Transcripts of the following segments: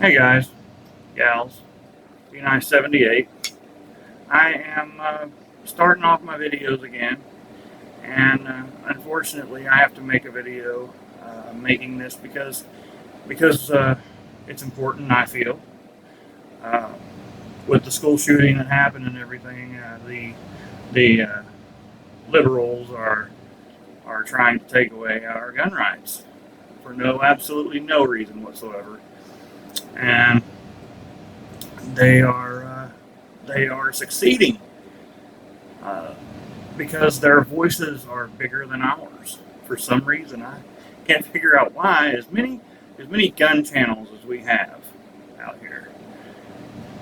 Hey guys, gals, B978. I am starting off my videos again, and unfortunately, I have to make a video making this because it's important. I feel uh, with the school shooting that happened and everything, the liberals are trying to take away our gun rights for absolutely no reason whatsoever, and they are uh, they are succeeding uh, because their voices are bigger than ours for some reason. I can't figure out why. As many gun channels as we have out here,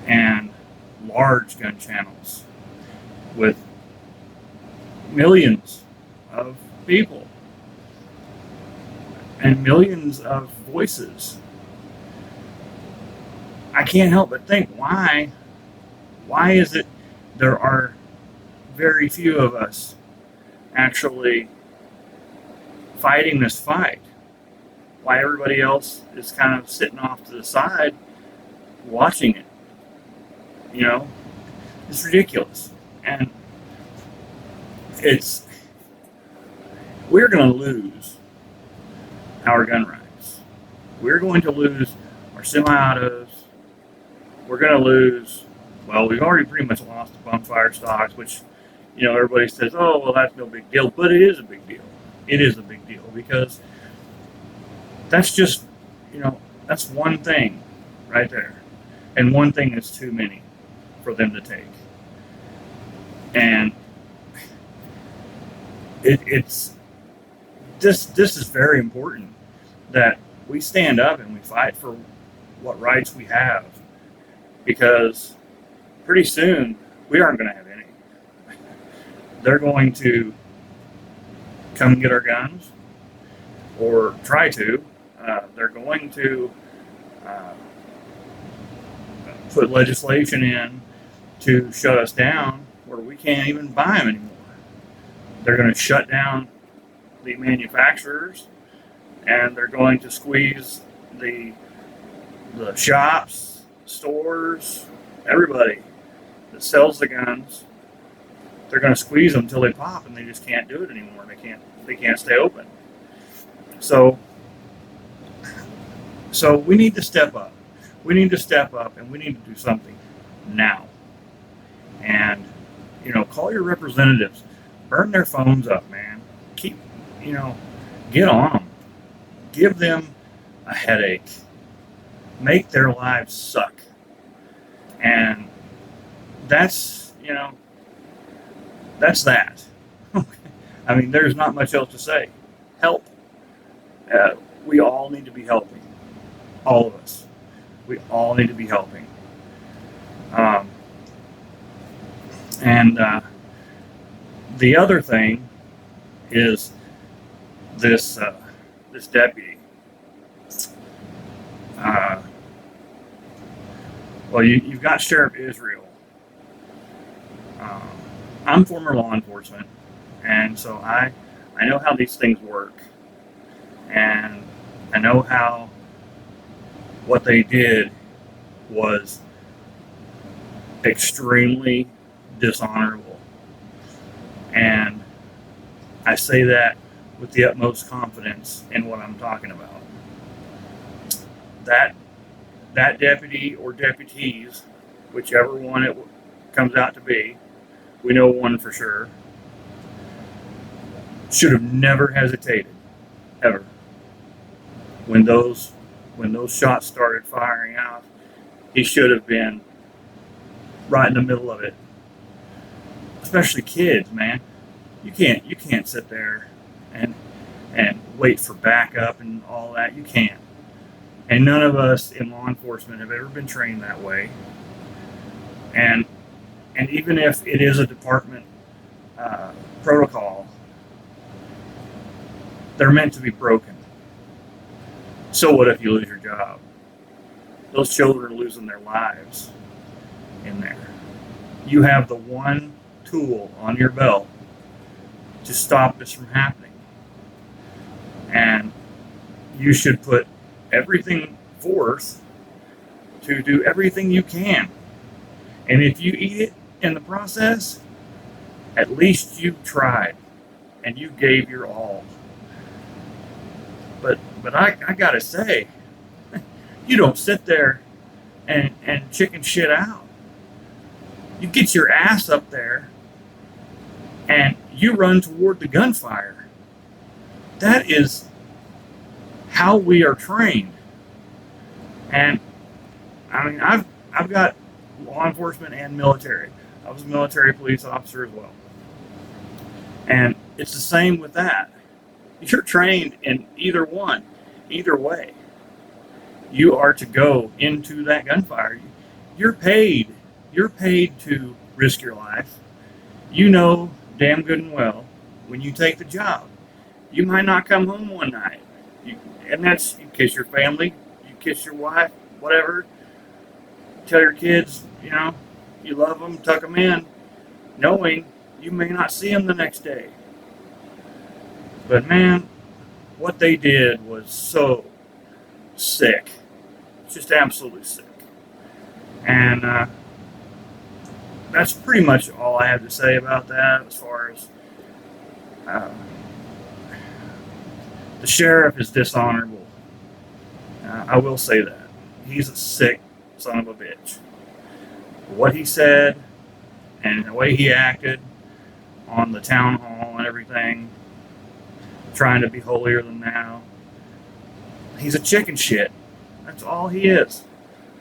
and large gun channels with millions of people and millions of voices. I can't help but think why is it there are very few of us actually fighting this fight? Why everybody else is kind of sitting off to the side watching it? You know, it's ridiculous. And it's we're going to lose our gun rights. We're going to lose our semi-autos. We're going to lose, well, we've already pretty much lost the bump fire stocks, which, everybody says, oh, well, that's no big deal. But it is a big deal. It is a big deal because that's just, that's one thing right there. And one thing is too many for them to take. And it's this is very important that we stand up and we fight for what rights we have, because pretty soon we aren't going to have any. They're going to come and get our guns, or try to. They're going to put legislation in to shut us down where we can't even buy them anymore. They're going to shut down the manufacturers, and they're going to squeeze the shops, stores, everybody that sells the guns. They're going to squeeze them until they pop, and they just can't do it anymore. They can't stay open. So we need to step up. We need to step up, and we need to do something now. And call your representatives. Burn their phones up, man. Keep, get on them. Give them a headache. Make their lives suck. And that's that. I mean, there's not much else to say. Help. We all need to be helping. All of us. We all need to be helping. And the other thing is this deputy. Well, you've got Sheriff Israel. I'm former law enforcement, and so I know how these things work, and I know how what they did was extremely dishonorable. And I say that with the utmost confidence in what I'm talking about. That deputy or deputies, whichever one it comes out to be, we know one for sure, should have never hesitated, ever. When those shots started firing out, he should have been right in the middle of it. Especially kids, man. You can't sit there and wait for backup and all that. You can't. And none of us in law enforcement have ever been trained that way. And even if it is a department protocol, they're meant to be broken. So what if you lose your job? Those children are losing their lives in there. You have the one tool on your belt to stop this from happening. And you should put everything forth to do everything you can. And if you eat it in the process, at least you tried and you gave your all. But I gotta say, you don't sit there and chicken shit out. You get your ass up there and you run toward the gunfire. That is how we are trained. And I mean, I've got law enforcement and military. I was a military police officer as well. And it's the same with that. You're trained in either one, either way. You are to go into that gunfire. You're paid. You're paid to risk your life. You know damn good and well when you take the job, you might not come home one night. And that's, you kiss your family, you kiss your wife, whatever. Tell your kids, you love them, tuck them in, knowing you may not see them the next day. But man, what they did was so sick. Just absolutely sick. And that's pretty much all I have to say about that. As far as the sheriff is dishonorable. I will say that. He's a sick son of a bitch. What he said and the way he acted on the town hall and everything, trying to be holier than thou. He's a chicken shit. That's all he is.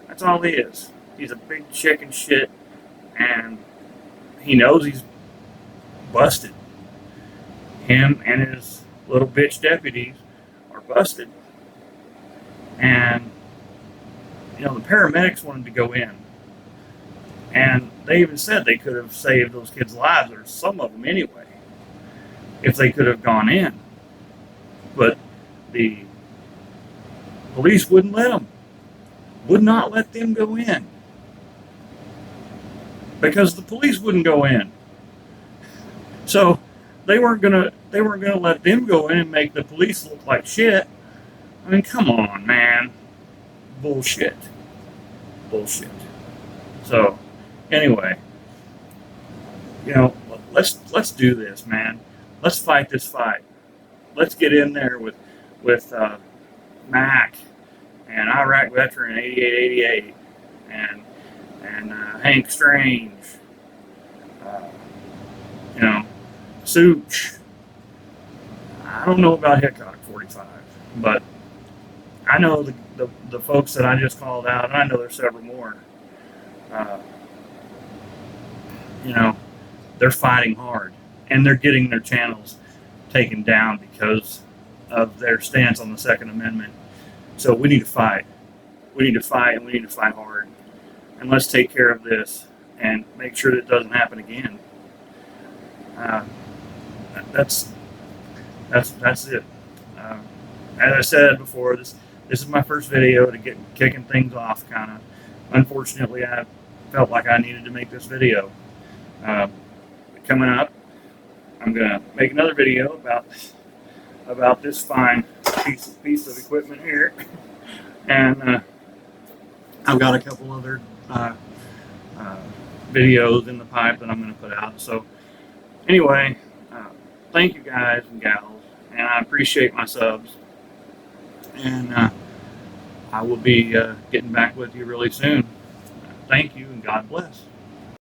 That's all he is. He's a big chicken shit, and he knows he's busted. Him and his little bitch deputies are busted. And, the paramedics wanted to go in. And they even said they could have saved those kids' lives, or some of them anyway, if they could have gone in. But the police wouldn't let them. Would not let them go in. Because the police wouldn't go in. So they weren't gonna let them go in and make the police look like shit. I mean, come on, man. Bullshit. So anyway, let's do this, man. Let's fight this fight. Let's get in there with Mac and Iraq veteran 8888 and Hank Strange, Such. I don't know about Hickok 45, but I know the folks that I just called out, and I know there's several more. They're fighting hard, and they're getting their channels taken down because of their stance on the Second Amendment. So we need to fight. We need to fight, and we need to fight hard. And let's take care of this and make sure that it doesn't happen again. That's it. As I said before, this is my first video to get kicking things off, kind of. Unfortunately, I felt like I needed to make this video. Coming up, I'm gonna make another video about this fine piece of equipment here, and I've got a couple other videos in the pipe that I'm gonna put out. So anyway, thank you guys and gals, and I appreciate my subs, and I will be getting back with you really soon. Thank you, and God bless.